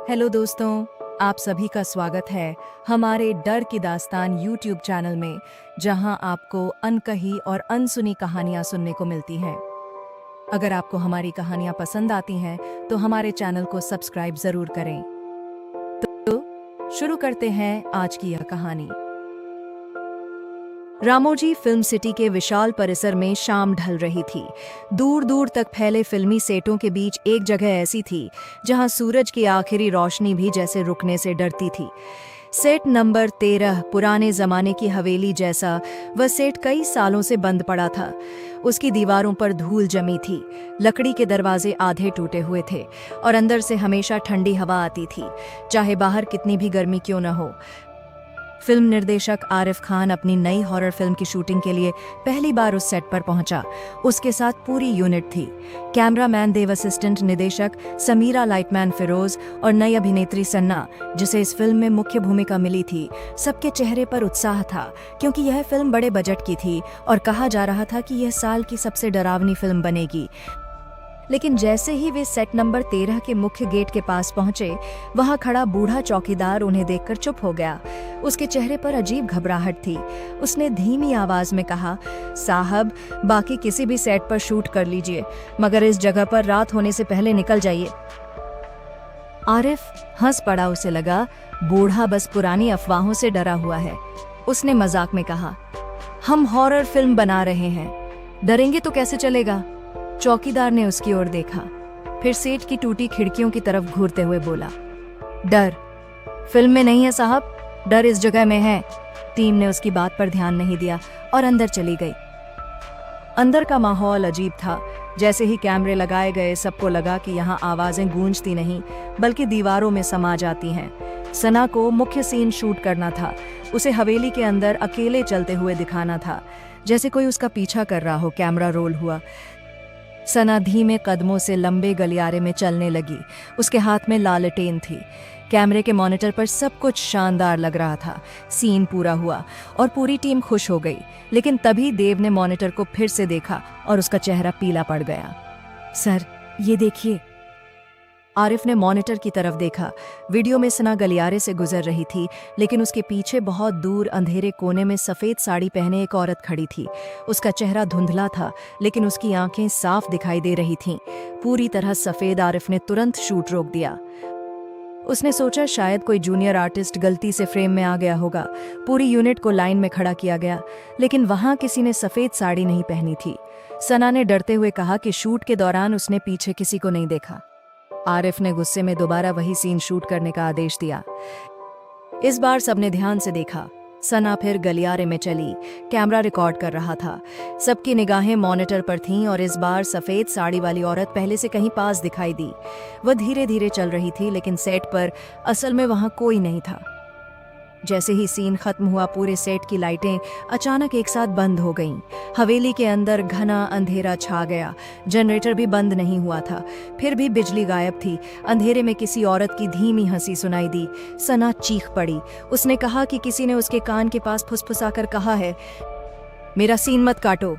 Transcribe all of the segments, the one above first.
Hello दोस्तों, आप सभी का स्वागत है हमारे डर की दास्तान यूट्यूब चैनल में, जहां आपको अनकही और अनसुनी कहानियां सुनने को मिलती हैं। अगर आपको हमारी कहानियां पसंद आती हैं तो हमारे चैनल को सब्सक्राइब जरूर करें। तो शुरू करते हैं आज की यह कहानी। रामोजी फिल्म सिटी के विशाल परिसर में शाम ढल रही थी। दूर दूर तक फैले फिल्मी सेटों के बीच एक जगह ऐसी थी जहां सूरज की आखिरी रोशनी भी जैसे रुकने से डरती थी। सेट नंबर 13 पुराने जमाने की हवेली जैसा वह सेट कई सालों से बंद पड़ा था। उसकी दीवारों पर धूल जमी थी, लकड़ी के दरवाजे आधे टूटे हुए थे और अंदर से हमेशा ठंडी हवा आती थी, चाहे बाहर कितनी भी गर्मी क्यों न हो। फिल्म निर्देशक आरिफ खान अपनी नई हॉरर फिल्म की शूटिंग के लिए पहली बार उस सेट पर पहुंचा। उसके साथ पूरी यूनिट थी। कैमरामैन देव, असिस्टेंट निदेशक समीरा, लाइटमैन फिरोज और नई अभिनेत्री सन्ना, जिसे इस फिल्म में मुख्य भूमिका मिली थी। सबके चेहरे पर उत्साह था क्योंकि यह फिल्म बड़े बजट की थी और कहा जा रहा था कि यह साल की सबसे डरावनी फिल्म बनेगी। लेकिन जैसे ही वे सेट नंबर 13 के मुख्य गेट के पास पहुंचे, वहां खड़ा बूढ़ा चौकीदार उन्हें देखकर चुप हो गया। उसके चेहरे पर अजीब घबराहट थी। उसने धीमी आवाज में कहा, साहब, बाकी किसी भी सेट पर शूट कर लीजिए, मगर इस जगह पर रात होने से पहले निकल जाइए। आरिफ हंस पड़ा। उसे लगा बूढ़ा बस पुरानी अफवाहों से डरा हुआ है। उसने मजाक में कहा, हम हॉरर फिल्म बना रहे हैं, डरेंगे तो कैसे चलेगा। चौकीदार ने उसकी ओर देखा, फिर सेट की टूटी खिड़कियों की तरफ घूरते हुए बोला, डर फिल्म में नहीं है साहब, डर इस जगह में है। टीम ने उसकी बात पर ध्यान नहीं दिया और अंदर चली गई। अंदर का माहौल अजीब था। जैसे ही कैमरे लगाए गए, सबको लगा कि यहाँ आवाजें गूंजती नहीं बल्कि दीवारों में समा जाती हैं। सना को मुख्य सीन शूट करना था। उसे हवेली के अंदर अकेले चलते हुए दिखाना था, जैसे कोई उसका पीछा कर रहा हो। कैमरा रोल हुआ। सना धीमे कदमों से लंबे गलियारे में चलने लगी। उसके हाथ में लालटेन थी। कैमरे के मॉनिटर पर सब कुछ शानदार लग रहा था। सीन पूरा हुआ और पूरी टीम खुश हो गई। लेकिन तभी देव ने मॉनिटर को फिर से देखा और उसका चेहरा पीला पड़ गया। सर, ये देखिए। आरिफ ने मॉनिटर की तरफ देखा। वीडियो में सना गलियारे से गुजर रही थी, लेकिन उसके पीछे बहुत दूर अंधेरे कोने में सफेद साड़ी पहने एक औरत खड़ी थी। उसका चेहरा धुंधला था, लेकिन उसकी आंखें साफ दिखाई दे रही थीं, पूरी तरह सफेद। आरिफ ने तुरंत शूट रोक दिया। उसने सोचा शायद कोई जूनियर आर्टिस्ट गलती से फ्रेम में आ गया होगा। पूरी यूनिट को लाइन में खड़ा किया गया, लेकिन वहां किसी ने सफेद साड़ी नहीं पहनी थी। सना ने डरते हुए कहा कि शूट के दौरान उसने पीछे किसी को नहीं देखा। आरिफ ने गुस्से में दोबारा वही सीन शूट करने का आदेश दिया। इस बार सबने ध्यान से देखा। सना फिर गलियारे में चली। कैमरा रिकॉर्ड कर रहा था। सबकी निगाहें मॉनिटर पर थीं और इस बार सफेद साड़ी वाली औरत पहले से कहीं पास दिखाई दी। वह धीरे धीरे चल रही थी, लेकिन सेट पर असल में वहां कोई नहीं था। जैसे ही सीन खत्म हुआ, पूरे सेट की लाइटें अचानक एक साथ बंद हो गईं। हवेली के अंदर घना अंधेरा छा गया। जनरेटर भी बंद नहीं हुआ था, फिर भी बिजली गायब थी। अंधेरे में किसी औरत की धीमी हंसी सुनाई दी। सना चीख पड़ी। उसने कहा कि किसी ने उसके कान के पास फुसफुसाकर कहा है, मेरा सीन मत काटो।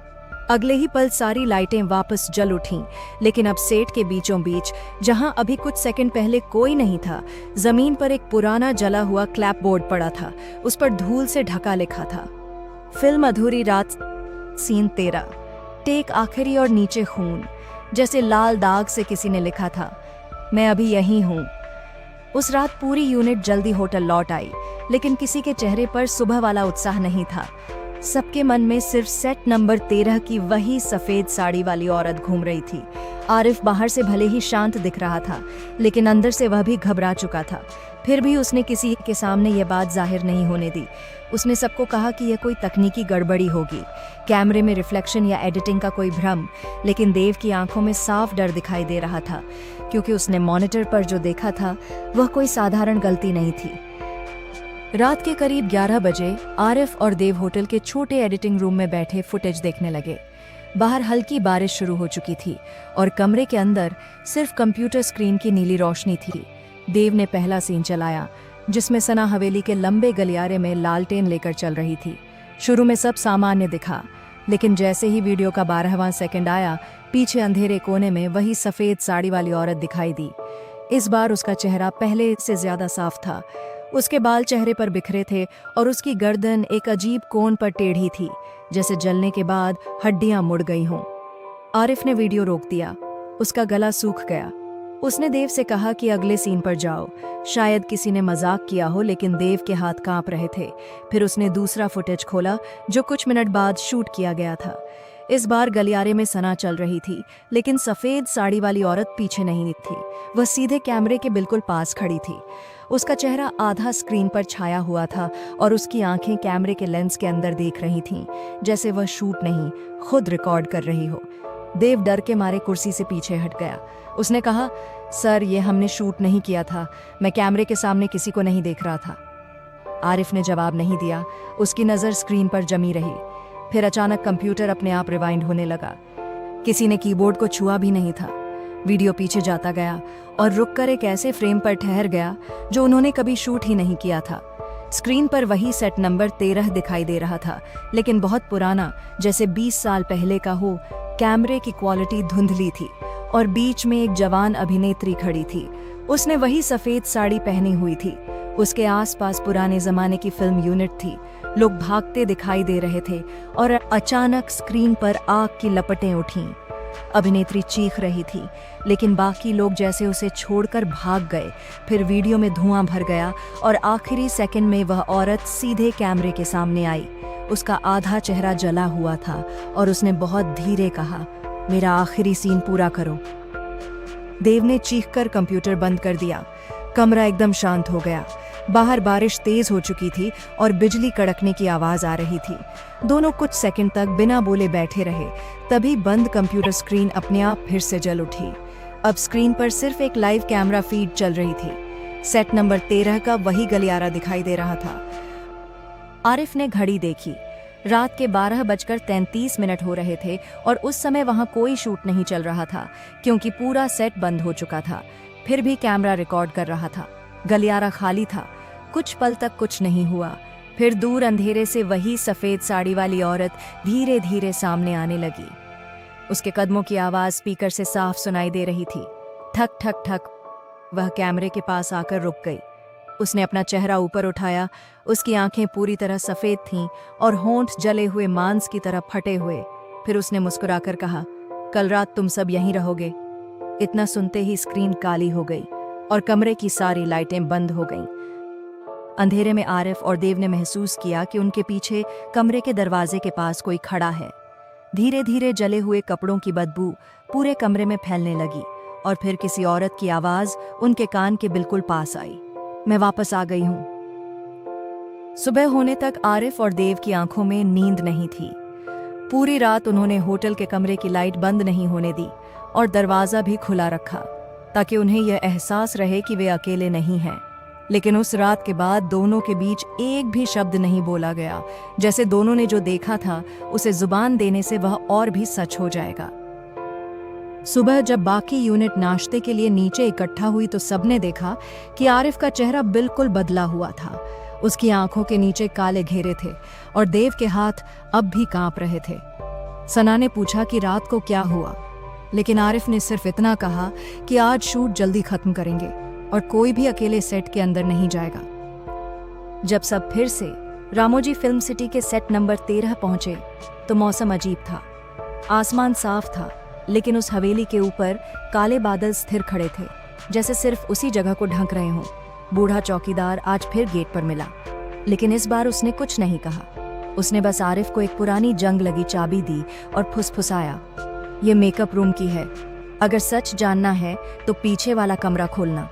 अगले ही पल सारी लाइटें वापस जल उठीं, लेकिन अब सेट के बीचों बीच, जहां अभी कुछ सेकंड पहले कोई नहीं था, जमीन पर एक पुराना जला हुआ क्लैप बोर्ड पड़ा था। उस पर धूल से ढका लिखा था, फिल्म अधूरी रात, सीन 13, टेक आखिरी और नीचे खून। जैसे लाल दाग से किसी ने लिखा था, मैं अभी यहीं हूं। उस रात पूरी यूनिट जल्दी होटल लौट आई, लेकिन किसी के चेहरे पर सुबह वाला उत्साह नहीं था। सबके मन में सिर्फ सेट नंबर 13 की वही सफेद साड़ी वाली औरत घूम रही थी। आरिफ बाहर से भले ही शांत दिख रहा था, लेकिन अंदर से वह भी घबरा चुका था। फिर भी उसने किसी के सामने यह बात जाहिर नहीं होने दी। उसने सबको कहा कि यह कोई तकनीकी गड़बड़ी होगी, कैमरे में रिफ्लेक्शन या एडिटिंग का कोई भ्रम। लेकिन देव की आंखों में साफ डर दिखाई दे रहा था, क्योंकि उसने मॉनिटर पर जो देखा था वह कोई साधारण गलती नहीं थी। रात के करीब 11 बजे आरिफ और देव होटल के छोटे एडिटिंग रूम में बैठे फुटेज देखने लगे। बाहर हल्की बारिश शुरू हो चुकी थी और कमरे के अंदर सिर्फ कंप्यूटर स्क्रीन की नीली रोशनी थी। देव ने पहला सीन चलाया, जिसमें सना हवेली के लंबे गलियारे में लालटेन लेकर चल रही थी। शुरू में सब सामान्य दिखा, लेकिन जैसे ही वीडियो का 12वां सेकंड आया, पीछे अंधेरे कोने में वही सफेद साड़ी वाली औरत दिखाई दी। इस बार उसका चेहरा पहले से ज्यादा साफ था। उसके बाल चेहरे पर बिखरे थे और उसकी गर्दन एक अजीब कोण पर टेढ़ी थी, जैसे जलने के बाद हड्डियां मुड़ गई हों। आरिफ ने वीडियो रोक दिया। उसका गला सूख गया। उसने देव से कहा कि अगले सीन पर जाओ। शायद किसी ने मजाक किया हो, लेकिन देव के हाथ कांप रहे थे। फिर उसने दूसरा फुटेज खोला जो कुछ मिनट बाद शूट किया गया था। इस बार गलियारे में सना चल रही थी, लेकिन सफेद साड़ी वाली औरत पीछे नहीं थी। वह सीधे कैमरे के बिल्कुल पास खड़ी थी। उसका चेहरा आधा स्क्रीन पर छाया हुआ था और उसकी आंखें कैमरे के लेंस के अंदर देख रही थीं, जैसे वह शूट नहीं, खुद रिकॉर्ड कर रही हो। देव डर के मारे कुर्सी से पीछे हट गया। उसने कहा, सर, ये हमने शूट नहीं किया था। मैं कैमरे के सामने किसी को नहीं देख रहा था। आरिफ ने जवाब नहीं दिया। उसकी नज़र स्क्रीन पर जमी रही। फिर अचानक कंप्यूटर अपने आप रिवाइंड होने लगा। किसी ने कीबोर्ड को छुआ भी नहीं था। वीडियो पीछे जाता गया और रुककर एक ऐसे फ्रेम पर ठहर गया जो उन्होंने कभी शूट ही नहीं किया था। स्क्रीन पर वही सेट नंबर 13 दिखाई दे रहा था, लेकिन बहुत पुराना, जैसे 20 साल पहले का हो। कैमरे की क्वालिटी धुंधली थी और बीच में एक जवान अभिनेत्री खड़ी थी। उसने वही सफेद साड़ी पहनी हुई थी। उसके आसपास पुराने जमाने की फिल्म यूनिट थी। लोग भागते दिखाई दे रहे थे और अचानक स्क्रीन पर आग की लपटें उठीं। अभिनेत्री चीख रही थी, लेकिन बाकी लोग जैसे उसे छोड़कर भाग गए। फिर वीडियो में धुआं भर गया और आखिरी सेकंड में वह औरत सीधे कैमरे के सामने आई। उसका आधा चेहरा जला हुआ था और उसने बहुत धीरे कहा, मेरा आखिरी सीन पूरा करो। देव ने चीखकर कंप्यूटर बंद कर दिया। कमरा एकदम शांत हो गया। बाहर बारिश तेज हो चुकी थी और बिजली कड़कने की आवाज आ रही थी। दोनों कुछ सेकंड तक बिना बोले बैठे रहे। तभी बंद कंप्यूटर स्क्रीन अपने आप फिर से जल उठी। अब स्क्रीन पर सिर्फ एक लाइव कैमरा फीड चल रही थी। सेट नंबर 13 का वही गलियारा दिखाई दे रहा था। आरिफ ने घड़ी देखी। रात के 12:33 हो रहे थे और उस समय वहां कोई शूट नहीं चल रहा था, क्योंकि पूरा सेट बंद हो चुका था। फिर भी कैमरा रिकॉर्ड कर रहा था। गलियारा खाली था। कुछ पल तक कुछ नहीं हुआ। फिर दूर अंधेरे से वही सफेद साड़ी वाली औरत धीरे धीरे सामने आने लगी। उसके कदमों की आवाज स्पीकर से साफ सुनाई दे रही थी। ठक ठक ठक। वह कैमरे के पास आकर रुक गई। उसने अपना चेहरा ऊपर उठाया। उसकी आंखें पूरी तरह सफेद थीं और होंठ जले हुए मांस की तरह फटे हुए। फिर उसने मुस्कुराकर कहा, कल रात तुम सब यहीं रहोगे। इतना सुनते ही स्क्रीन काली हो गई और कमरे की सारी लाइटें बंद हो गईं। अंधेरे में आरिफ और देव ने महसूस किया कि उनके पीछे कमरे के दरवाजे के पास कोई खड़ा है। धीरे धीरे जले हुए कपड़ों की बदबू पूरे कमरे में फैलने लगी और फिर किसी औरत की आवाज उनके कान के बिल्कुल पास आई, मैं वापस आ गई हूं। सुबह होने तक आरिफ और देव की आंखों में नींद नहीं थी। पूरी रात उन्होंने होटल के कमरे की लाइट बंद नहीं होने दी और दरवाजा भी खुला रखा, ताकि उन्हें यह एहसास रहे कि वे अकेले नहीं हैं। लेकिन उस रात के बाद दोनों के बीच एक भी शब्द नहीं बोला गया, जैसे दोनों ने जो देखा था उसे जुबान देने से वह और भी सच हो जाएगा। सुबह जब बाकी यूनिट नाश्ते के लिए नीचे इकट्ठा हुई तो सबने देखा कि आरिफ का चेहरा बिल्कुल बदला हुआ था। उसकी आंखों के नीचे काले घेरे थे और देव के हाथ अब भी कांप रहे थे। सना ने पूछा कि रात को क्या हुआ, लेकिन आरिफ ने सिर्फ इतना कहा कि आज शूट जल्दी खत्म करेंगे और कोई भी अकेले सेट के अंदर नहीं जाएगा। जब सब फिर से रामोजी फिल्म सिटी के सेट नंबर 13 पहुंचे तो मौसम अजीब था। आसमान साफ था, लेकिन उस हवेली के ऊपर काले बादल स्थिर खड़े थे, जैसे सिर्फ उसी जगह को ढक रहे हों। बूढ़ा चौकीदार आज फिर गेट पर मिला, लेकिन इस बार उसने कुछ नहीं कहा। उसने बस आरिफ को एक पुरानी जंग लगी चाबी दी और फुसफुसाया, ये मेकअप रूम की है, अगर सच जानना है तो पीछे वाला कमरा खोलना।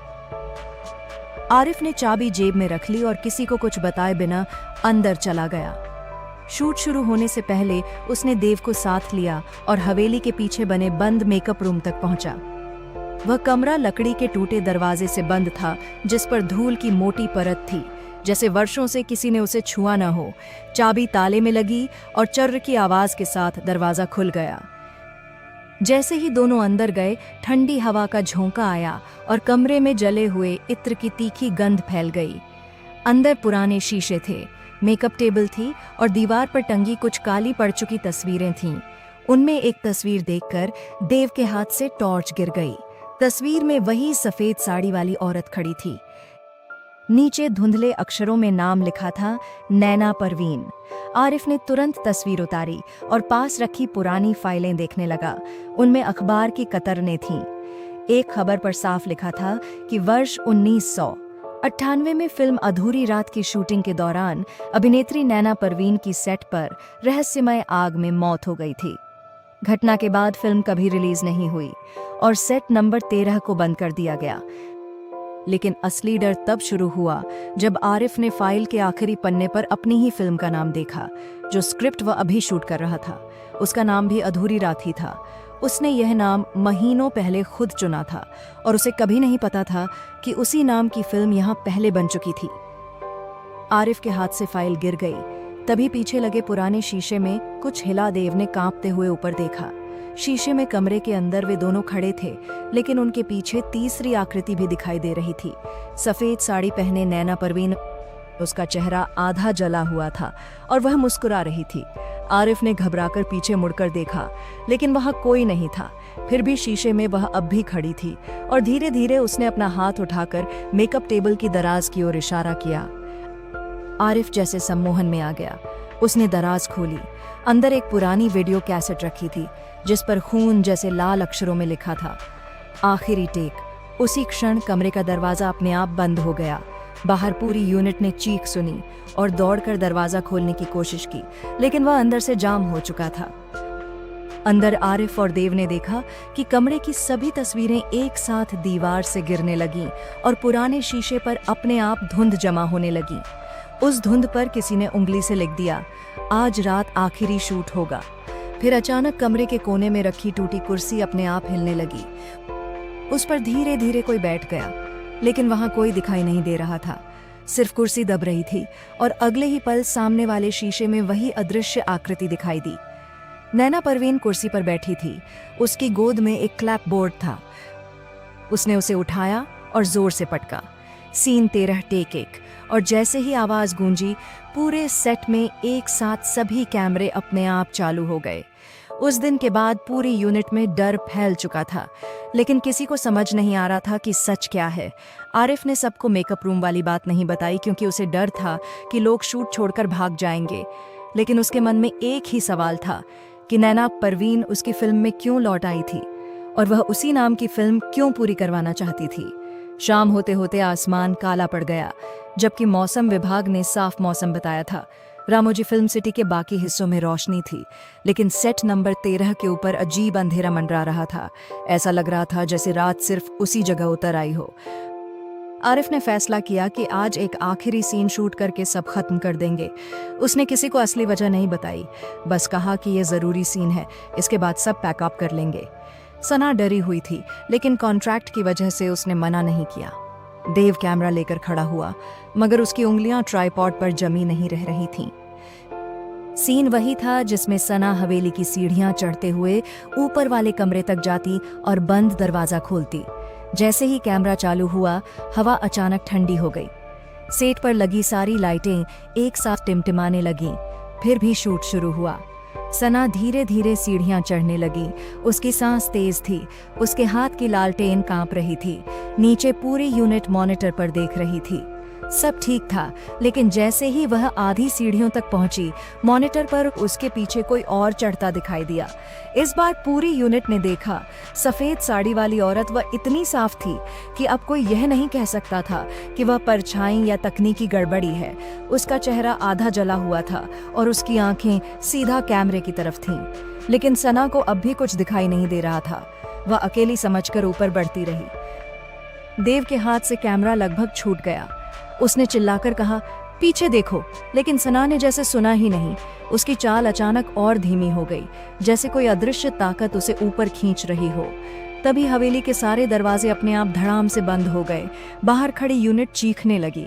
आरिफ ने चाबी जेब में रख ली और किसी को कुछ बताए बिना अंदर चला गया। शूट शुरू होने से पहले उसने देव को साथ लिया और हवेली के पीछे बने बंद मेकअप रूम तक पहुंचा। वह कमरा लकड़ी के टूटे दरवाजे से बंद था, जिस पर धूल की मोटी परत थी, जैसे वर्षों से किसी ने उसे छुआ न हो। चाबी ताले में लगी और चर्र की आवाज के साथ दरवाजा खुल गया। जैसे ही दोनों अंदर गए, ठंडी हवा का झोंका आया और कमरे में जले हुए इत्र की तीखी गंध फैल गई। अंदर पुराने शीशे थे, मेकअप टेबल थी और दीवार पर टंगी कुछ काली पड़ चुकी तस्वीरें थीं। उनमें एक तस्वीर देखकर देव के हाथ से टॉर्च गिर गई। तस्वीर में वही सफेद साड़ी वाली औरत खड़ी थी। नीचे धुंधले अक्षरों में नाम लिखा था, नैना परवीन। आरिफ ने तुरंत तस्वीर उतारी और पास रखी पुरानी फाइलें देखने लगा। उनमें अखबार की कतरनें थीं। एक खबर पर साफ लिखा था कि वर्ष 1998 में फिल्म अधूरी रात की शूटिंग के दौरान अभिनेत्री नैना परवीन की सेट पर रहस्यमय आग में मौत हो गई थी। घटना के बाद फिल्म कभी रिलीज नहीं हुई और सेट नंबर 13 को बंद कर दिया गया। लेकिन असली डर तब शुरू हुआ जब आरिफ ने फाइल के आखिरी पन्ने पर अपनी ही फिल्म का नाम देखा, जो स्क्रिप्ट वह अभी शूट कर रहा था। उसका नाम भी अधूरी रात ही था। उसने यह नाम महीनों पहले खुद चुना था और उसे कभी नहीं पता था कि उसी नाम की फिल्म यहाँ पहले बन चुकी थी। आरिफ के हाथ से फाइल गिर गई। तभी पीछे लगे पुराने शीशे में कुछ हिला। देव ने कांपते हुए ऊपर देखा। शीशे में कमरे के अंदर वे दोनों खड़े थे, लेकिन उनके पीछे तीसरी आकृति भी दिखाई दे रही थी। सफेद साड़ी पहने नैना परवीन। उसका चेहरा आधा जला हुआ था और वह मुस्कुरा रही थी। आरिफ ने घबराकर पीछे मुड़कर देखा, लेकिन वहां कोई नहीं था। फिर भी शीशे में वह अब भी खड़ी थी और धीरे धीरे उसने अपना हाथ उठाकर मेकअप टेबल की दराज की ओर इशारा किया। आरिफ जैसे सम्मोहन में आ गया। उसने दराज खोली। अंदर एक पुरानी वीडियो कैसेट रखी थी, जिस पर खून जैसे लाल अक्षरों में लिखा था, आखिरी टेक। उसी क्षण कमरे का दरवाजा अपने आप बंद हो गया। बाहर पूरी यूनिट ने चीख सुनी और दौड़कर दरवाजा खोलने की कोशिश की, लेकिन वह अंदर से जाम हो चुका था। अंदर आरिफ और देव ने देखा कि कमरे की सभी तस्वीरें एक साथ दीवार से गिरने लगीं और पुराने शीशे पर अपने आप धुंध जमा होने लगी। उस धुंध पर किसी ने उंगली से लिख दिया, आज रात आखिरी शूट होगा। फिर अचानक कमरे के कोने में रखी टूटी कुर्सी अपने आप हिलने लगी। उस पर धीरे धीरे कोई बैठ गया, लेकिन वहां कोई दिखाई नहीं दे रहा था। सिर्फ कुर्सी दब रही थी और अगले ही पल सामने वाले शीशे में वही अदृश्य आकृति दिखाई दी। नैना परवीन कुर्सी पर बैठी थी। उसकी गोद में एक क्लैप बोर्ड था। उसने उसे उठाया और जोर से पटका। Scene 13 take 1। और जैसे ही आवाज गूंजी, पूरे सेट में एक साथ सभी कैमरे अपने आप चालू हो गए। उस दिन के बाद पूरी यूनिट में डर फैल चुका था, लेकिन किसी को समझ नहीं आ रहा था कि सच क्या है। आरिफ ने सबको मेकअप रूम वाली बात नहीं बताई, क्योंकि उसे डर था कि लोग शूट छोड़कर भाग जाएंगे। लेकिन उसके मन में एक ही सवाल था कि नैना परवीन उसकी फिल्म में क्यों लौट आई थी और वह उसी नाम की फिल्म क्यों पूरी करवाना चाहती थी। शाम होते होते आसमान काला पड़ गया, जबकि मौसम विभाग ने साफ मौसम बताया था। रामोजी फिल्म सिटी के बाकी हिस्सों में रोशनी थी, लेकिन सेट नंबर 13 के ऊपर अजीब अंधेरा मंडरा रहा था। ऐसा लग रहा था जैसे रात सिर्फ उसी जगह उतर आई हो। आरिफ ने फैसला किया कि आज एक आखिरी सीन शूट करके सब खत्म कर देंगे। उसने किसी को असली वजह नहीं बताई, बस कहा कि यह जरूरी सीन है, इसके बाद सब पैकअप कर लेंगे। सना डरी हुई थी, लेकिन कॉन्ट्रैक्ट की वजह से उसने मना नहीं किया। देव कैमरा लेकर खड़ा हुआ, मगर उसकी उंगलियां ट्राइपॉड पर जमी नहीं रह रही थीं। सीन वही था जिसमें सना हवेली की सीढ़ियां चढ़ते हुए ऊपर वाले कमरे तक जाती और बंद दरवाजा खोलती। जैसे ही कैमरा चालू हुआ, हवा अचानक ठंडी हो गई। सेट पर लगी सारी लाइटें एक साथ टिमटिमाने लगीं। फिर भी शूट शुरू हुआ। सना धीरे धीरे सीढ़ियां चढ़ने लगी। उसकी सांस तेज थी। उसके हाथ की लालटेन कांप रही थी। नीचे पूरी यूनिट मॉनिटर पर देख रही थी। सब ठीक था, लेकिन जैसे ही वह आधी सीढ़ियों तक पहुंची, मॉनिटर पर उसके पीछे कोई और चढ़ता दिखाई दिया। इस बार पूरी यूनिट ने देखा, सफेद साड़ी वाली औरत वह इतनी साफ थी कि अब कोई यह नहीं कह सकता था कि वह परछाई या तकनीकी गड़बड़ी है। उसका चेहरा आधा जला हुआ था और उसकी आंखें सीधा कैमरे की तरफ थीं। लेकिन सना को अब भी कुछ दिखाई नहीं दे रहा था। वह अकेली समझकर ऊपर बढ़ती रही। देव के हाथ से कैमरा लगभग छूट गया। उसने चिल्लाकर कहा, पीछे देखो, लेकिन सना ने जैसे सुना ही नहीं। उसकी चाल अचानक और धीमी हो गई, जैसे कोई अदृश्य ताकत उसे ऊपर खींच रही हो। तभी हवेली के सारे दरवाजे अपने आप धड़ाम से बंद हो गए। बाहर खड़ी यूनिट चीखने लगी।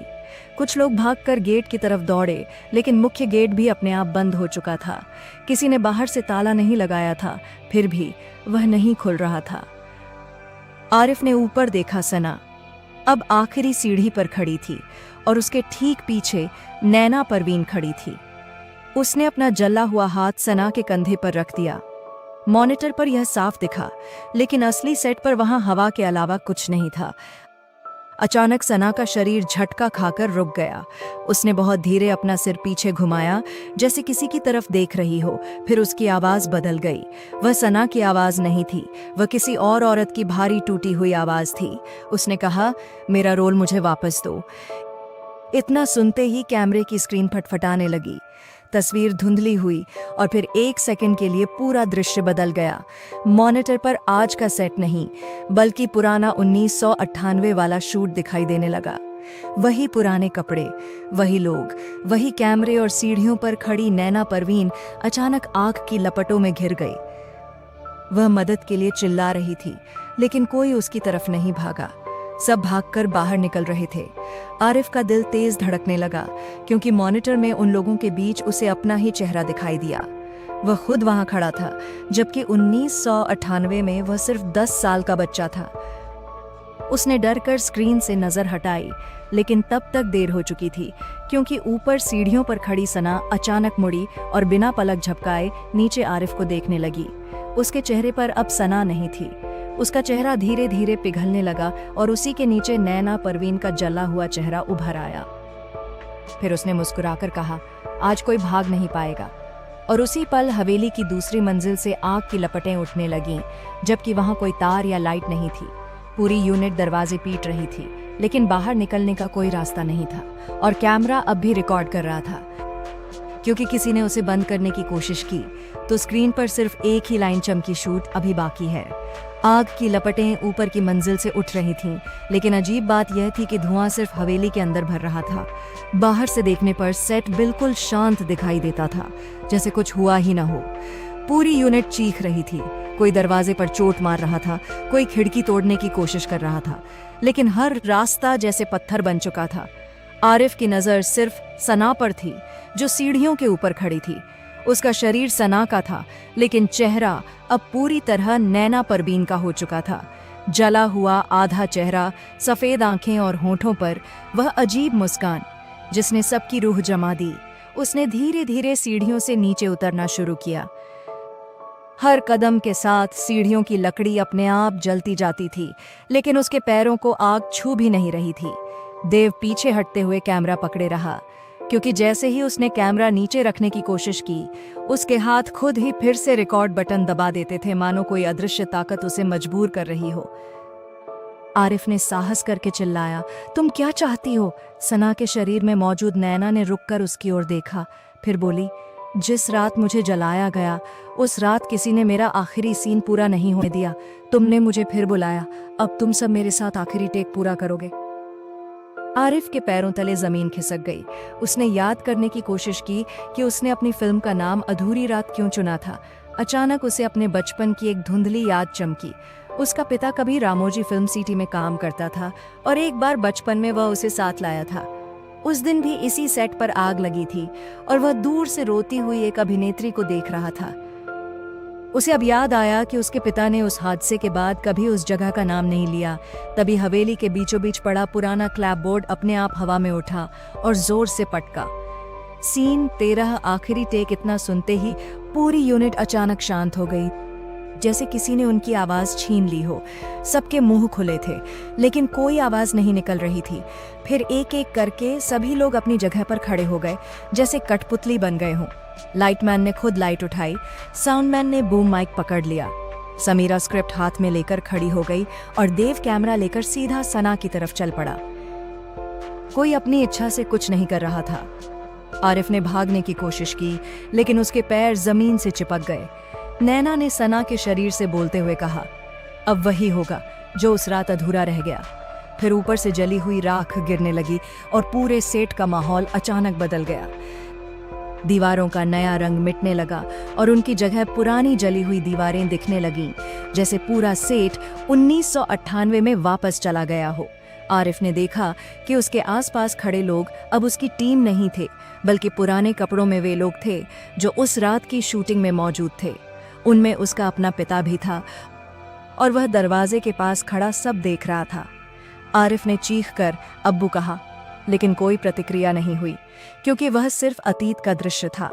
कुछ लोग भागकर गेट की तरफ दौड़े, लेकिन मुख्य गेट भी अपने आप बंद हो चुका था। किसी ने बाहर से ताला नहीं लगाया था, फिर भी वह नहीं खुल रहा था। आरिफ ने ऊपर देखा। सना अब आखिरी सीढ़ी पर खड़ी थी और उसके ठीक पीछे नैना परवीन खड़ी थी। उसने अपना जला हुआ हाथ सना के कंधे पर रख दिया। मॉनिटर पर यह साफ दिखा, लेकिन असली सेट पर वहां हवा के अलावा कुछ नहीं था। अचानक सना का शरीर झटका खाकर रुक गया। उसने बहुत धीरे अपना सिर पीछे घुमाया, जैसे किसी की तरफ देख रही हो। फिर उसकी आवाज बदल गई। वह सना की आवाज नहीं थी, वह किसी और औरत की भारी टूटी हुई आवाज थी। उसने कहा, मेरा रोल मुझे वापस दो। इतना सुनते ही कैमरे की स्क्रीन फटफटाने लगी। तस्वीर धुंधली हुई और फिर 1 सेकंड के लिए पूरा दृश्य बदल गया। मॉनिटर पर आज का सेट नहीं, बल्कि पुराना 1998 वाला शूट दिखाई देने लगा। वही पुराने कपड़े, वही लोग, वही कैमरे और सीढ़ियों पर खड़ी नैना परवीन अचानक आग की लपटों में घिर गई। वह मदद के लिए चिल्ला रही थी, लेकिन कोई उसकी तरफ नहीं भागा। सब भागकर बाहर निकल रहे थे। आरिफ का दिल तेज धड़कने लगा, क्योंकि मॉनिटर में उन लोगों के बीच उसे अपना ही चेहरा दिखाई दिया। वह खुद वहां खड़ा था, जबकि 1998 में वह सिर्फ 10 साल का बच्चा था। उसने डर कर स्क्रीन से नजर हटाई, लेकिन तब तक देर हो चुकी थी, क्योंकि ऊपर सीढ़ियों पर खड़ी सना अचानक मुड़ी और बिना पलक झपकाए नीचे आरिफ को देखने लगी। उसके चेहरे पर अब सना नहीं थी। उसका चेहरा धीरे धीरे पिघलने लगा और उसी के नीचे नैना परवीन का जला हुआ चेहरा उभर आया। फिर उसने मुस्कुराकर कहा, आज कोई भाग नहीं पाएगा। और उसी पल हवेली की दूसरी मंजिल से आग की लपटें उठने लगीं, जबकि वहां कोई तार या लाइट नहीं थी। पूरी यूनिट दरवाजे पीट रही थी, लेकिन बाहर निकलने का कोई रास्ता नहीं था। और कैमरा अब भी रिकॉर्ड कर रहा था। क्योंकि किसी ने उसे बंद करने की कोशिश की, तो स्क्रीन पर सिर्फ एक ही लाइन चमकी, शूट अभी बाकी है। आग की लपटें ऊपर की मंजिल से उठ रही थीं, लेकिन अजीब बात यह थी कि धुआं सिर्फ हवेली के अंदर भर रहा था। बाहर से देखने पर सेट बिल्कुल शांत दिखाई देता था, जैसे कुछ हुआ ही न हो। पूरी यूनिट चीख रही थी, कोई दरवाजे पर चोट मार रहा था, कोई खिड़की तोड़ने की कोशिश कर रहा था, लेकिन हर रास्ता जैसे पत्थर बन चुका था। आरिफ की नज़र सिर्फ सना पर थी, जो सीढ़ियों के ऊपर खड़ी थी। उसका शरीर सना का था, लेकिन चेहरा अब पूरी तरह नैना परवीन का हो चुका था। जला हुआ आधा चेहरा, सफ़ेद आंखें और होठों पर वह अजीब मुस्कान, जिसने सबकी रूह जमा दी। उसने धीरे धीरे सीढ़ियों से नीचे उतरना शुरू किया। हर कदम के साथ सीढ़ियों की लकड़ी अपने आप जलती जाती थी, लेकिन उसके पैरों को आग छू भी नहीं रही थी। देव पीछे हटते हुए कैमरा पकड़े रहा, क्योंकि जैसे ही उसने कैमरा नीचे रखने की कोशिश की, उसके हाथ खुद ही फिर से रिकॉर्ड बटन दबा देते थे, मानो कोई अदृश्य ताकत उसे मजबूर कर रही हो। आरिफ ने साहस करके चिल्लाया, तुम क्या चाहती हो? सना के शरीर में मौजूद नैना ने रुककर उसकी ओर देखा, फिर बोली, जिस रात मुझे जलाया गया, उस रात किसी ने मेरा आखिरी सीन पूरा नहीं होने दिया। तुमने मुझे फिर बुलाया, अब तुम सब मेरे साथ आखिरी टेक पूरा करोगे। आरिफ के पैरों तले जमीन खिसक गई। उसने याद करने की कोशिश की कि उसने अपनी फिल्म का नाम अधूरी रात क्यों चुना था। अचानक उसे अपने बचपन की एक धुंधली याद चमकी। उसका पिता कभी रामोजी फिल्म सिटी में काम करता था और एक बार बचपन में वह उसे साथ लाया था। उस दिन भी इसी सेट पर आग लगी थी और वह दूर से रोती हुई एक अभिनेत्री को देख रहा था। उसे अब याद आया कि उसके पिता ने उस हादसे के बाद कभी उस जगह का नाम नहीं लिया। तभी हवेली के बीचों बीच पड़ा पुराना क्लैपबोर्ड अपने आप हवा में उठा और जोर से पटका। सीन 13 आखिरी टेक इतना सुनते ही पूरी यूनिट अचानक शांत हो गई, जैसे किसी ने उनकी आवाज छीन ली हो। सबके मुंह खुले थे, लेकिन कोई आवाज नहीं निकल रही थी। फिर एक एक करके सभी लोग अपनी जगह पर खड़े हो गए, जैसे कठपुतली बन गए हों। लाइटमैन ने खुद लाइट उठाई, साउंडमैन ने बूम माइक पकड़ लिया, समीरा स्क्रिप्ट हाथ में लेकर खड़ी हो गई और देव कैमरा लेकर सीधा सना की तरफ चल पड़ा। कोई अपनी इच्छा से कुछ नहीं कर रहा था। आरिफ ने भागने की कोशिश की, लेकिन उसके पैर जमीन से चिपक गए। नैना ने सना के शरीर से बोलते हुए कहा, अब वही होगा जो उस रात अधूरा रह गया। फिर ऊपर से जली हुई राख गिरने लगी और पूरे सेट का माहौल अचानक बदल गया। दीवारों का नया रंग मिटने लगा और उनकी जगह पुरानी जली हुई दीवारें दिखने लगीं, जैसे पूरा सेट 1998 में वापस चला गया हो। आरिफ ने देखा कि उसके आसपास खड़े लोग अब उसकी टीम नहीं थे, बल्कि पुराने कपड़ों में वे लोग थे जो उस रात की शूटिंग में मौजूद थे। उनमें उसका अपना पिता भी था और वह दरवाजे के पास खड़ा सब देख रहा था। आरिफ ने चीख कर अब्बू कहा, लेकिन कोई प्रतिक्रिया नहीं हुई, क्योंकि वह सिर्फ अतीत का दृश्य था।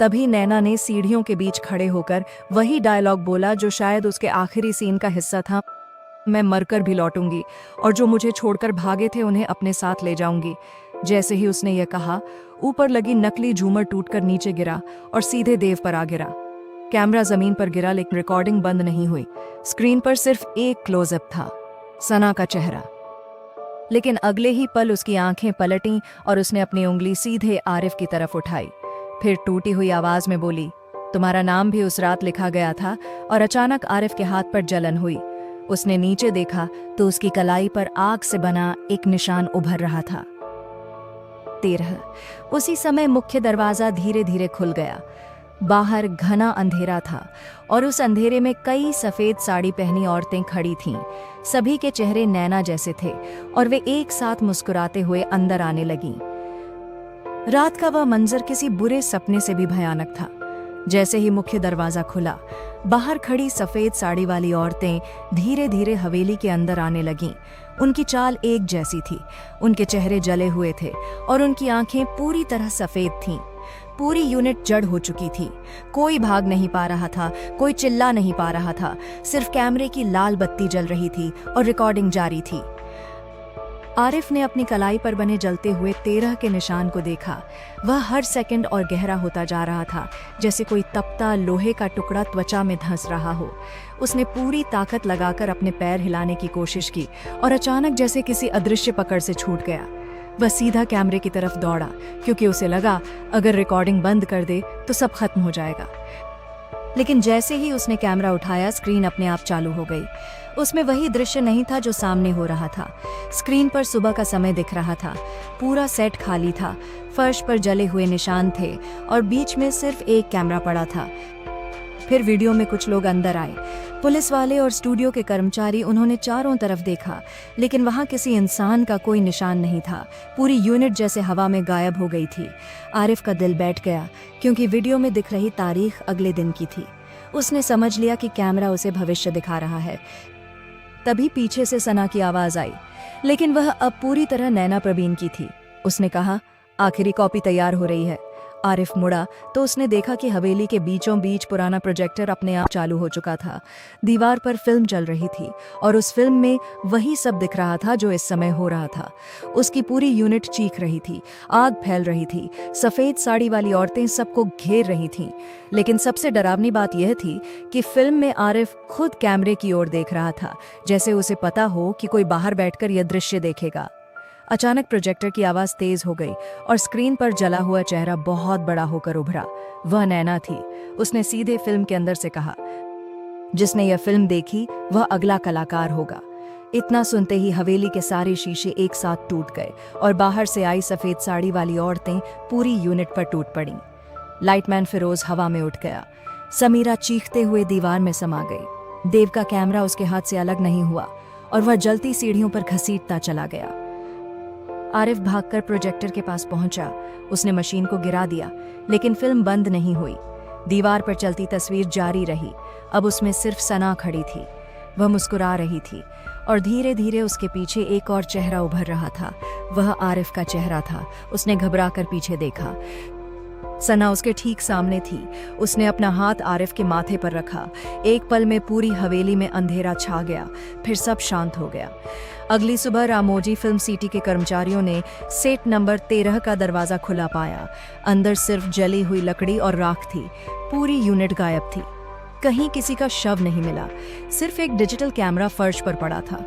तभी नैना ने सीढ़ियों के बीच खड़े होकर वही डायलॉग बोला जो शायद उसके आखिरी सीन का हिस्सा था, मैं मरकर भी लौटूंगी और जो मुझे छोड़कर भागे थे उन्हें अपने साथ ले जाऊंगी। जैसे ही उसने यह कहा, ऊपर लगी नकली झूमर टूटकर नीचे गिरा और सीधे देव पर आ गिरा। कैमरा जमीन पर गिरा लेकिन रिकॉर्डिंग बंद नहीं हुई। स्क्रीन पर सिर्फ एक क्लोजअप था, सना का चेहरा। लेकिन अगले ही पल उसकी आंखें पलटीं और उसने अपनी उंगली सीधे आरिफ की तरफ उठाई। फिर टूटी हुई आवाज में बोली, तुम्हारा नाम भी उस रात लिखा गया था। और अचानक आरिफ के हाथ पर जलन हुई। उसने नीचे देखा तो उसकी कलाई पर आग से बना एक निशान उभर रहा था। 13। उसी समय मुख्य दरवाजा धीरे धीरे खुल गया। बाहर घना अंधेरा था और उस अंधेरे में कई सफेद साड़ी पहनी औरतें खड़ी थीं। सभी के चेहरे नैना जैसे थे और वे एक साथ मुस्कुराते हुए अंदर आने लगीं। रात का वह मंजर किसी बुरे सपने से भी भयानक था। जैसे ही मुख्य दरवाजा खुला, बाहर खड़ी सफेद साड़ी वाली औरतें धीरे धीरे हवेली के अंदर आने लगीं। उनकी चाल एक जैसी थी, उनके चेहरे जले हुए थे और उनकी आंखें पूरी तरह सफेद थीं। पूरी यूनिट जड़ हो चुकी थी। कोई भाग नहीं पा रहा था, कोई चिल्ला नहीं पा रहा था। सिर्फ कैमरे की लाल बत्ती जल रही थी और रिकॉर्डिंग जारी थी। आरिफ ने अपनी कलाई पर बने जलते हुए 13 के निशान को देखा। वह हर सेकंड और गहरा होता जा रहा था, जैसे कोई तपता लोहे का टुकड़ा त्वचा में धंस रहा हो। उसने पूरी ताकत लगाकर अपने पैर हिलाने की कोशिश की और अचानक जैसे किसी अदृश्य पकड़ से छूट गया। वह सीधा कैमरे की तरफ दौड़ा, क्योंकि उसे लगा अगर रिकॉर्डिंग बंद कर दे तो सब खत्म हो जाएगा। लेकिन जैसे ही उसने कैमरा उठाया, स्क्रीन अपने आप चालू हो गई। उसमें वही दृश्य नहीं था जो सामने हो रहा था। स्क्रीन पर सुबह का समय दिख रहा था। पूरा सेट खाली था, फर्श पर जले हुए निशान थे और बीच में सिर्फ एक कैमरा पड़ा था। फिर वीडियो में कुछ लोग अंदर आए, पुलिस वाले और स्टूडियो के कर्मचारी। उन्होंने चारों तरफ देखा, लेकिन वहां किसी इंसान का कोई निशान नहीं था। पूरी यूनिट जैसे हवा में गायब हो गई थी। आरिफ का दिल बैठ गया, क्योंकि वीडियो में दिख रही तारीख अगले दिन की थी। उसने समझ लिया कि कैमरा उसे भविष्य दिखा रहा है। तभी पीछे से सना की आवाज आई, लेकिन वह अब पूरी तरह नैना प्रवीण की थी। उसने कहा, आखिरी कॉपी तैयार हो रही है। आरिफ मुड़ा तो उसने देखा कि हवेली के बीचों बीच पुराना प्रोजेक्टर अपने आप चालू हो चुका था। दीवार पर फिल्म चल रही थी और उस फिल्म में वही सब दिख रहा था जो इस समय हो रहा था। उसकी पूरी यूनिट चीख रही थी, आग फैल रही थी, सफेद साड़ी वाली औरतें सबको घेर रही थीं। लेकिन सबसे डरावनी बात यह थी कि फिल्म में आरिफ खुद कैमरे की ओर देख रहा था, जैसे उसे पता हो कि कोई बाहर बैठकर यह दृश्य देखेगा। अचानक प्रोजेक्टर की आवाज तेज हो गई और स्क्रीन पर जला हुआ चेहरा बहुत बड़ा होकर उभरा। वह नैना थी। उसने सीधे फिल्म के अंदर से कहा, जिसने यह फिल्म देखी वह अगला कलाकार होगा। इतना सुनते ही हवेली के सारे शीशे एक साथ टूट गए और बाहर से आई सफेद साड़ी वाली औरतें पूरी यूनिट पर टूट पड़ीं। लाइटमैन फिरोज हवा में उठ गया। समीरा चीखते हुए दीवार में समा गई। देव का कैमरा उसके हाथ से अलग नहीं हुआ और वह जलती सीढ़ियों पर घसीटता चला गया। आरिफ भागकर प्रोजेक्टर के पास पहुंचा। उसने मशीन को गिरा दिया, लेकिन फिल्म बंद नहीं हुई। दीवार पर चलती तस्वीर जारी रही। अब उसमें सिर्फ सना खड़ी थी। वह मुस्कुरा रही थी और धीरे धीरे उसके पीछे एक और चेहरा उभर रहा था। वह आरिफ का चेहरा था। उसने घबराकर पीछे देखा। सना उसके ठीक सामने थी। उसने अपना हाथ आरिफ के माथे पर रखा। एक पल में पूरी हवेली में अंधेरा छा गया, फिर सब शांत हो गया। अगली सुबह रामोजी फिल्म सिटी के कर्मचारियों ने सेट नंबर 13 का दरवाजा खुला पाया। अंदर सिर्फ जली हुई लकड़ी और राख थी। पूरी यूनिट गायब थी। कहीं किसी का शव नहीं मिला, सिर्फ एक डिजिटल कैमरा फर्श पर पड़ा था।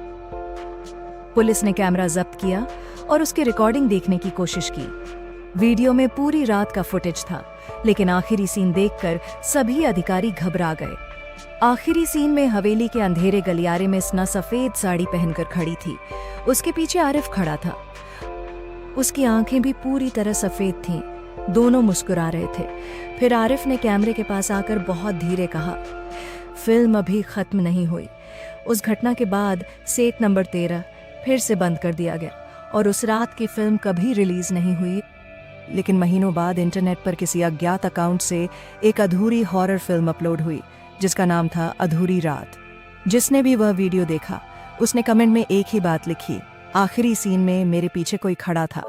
पुलिस ने कैमरा जब्त किया और उसकी रिकॉर्डिंग देखने की कोशिश की। वीडियो में पूरी रात का फुटेज था, लेकिन आखिरी सीन देखकर सभी अधिकारी घबरा गए। आखिरी सीन में हवेली के अंधेरे गलियारे में सना सफेद साड़ी पहनकर खड़ी थी। उसके पीछे आरिफ खड़ा था। उसकी आंखें भी पूरी तरह सफेद थीं। दोनों मुस्कुरा रहे थे। फिर आरिफ ने कैमरे के पास आकर बहुत धीरे कहा, फिल्म अभी खत्म नहीं हुई। उस घटना के बाद सेट नंबर 13 फिर से बंद कर दिया गया और उस रात की फिल्म कभी रिलीज नहीं हुई। लेकिन महीनों बाद इंटरनेट पर किसी अज्ञात अकाउंट से एक अधूरी हॉरर फिल्म अपलोड हुई, जिसका नाम था अधूरी रात। जिसने भी वह वीडियो देखा, उसने कमेंट में एक ही बात लिखी, आखिरी सीन में मेरे पीछे कोई खड़ा था।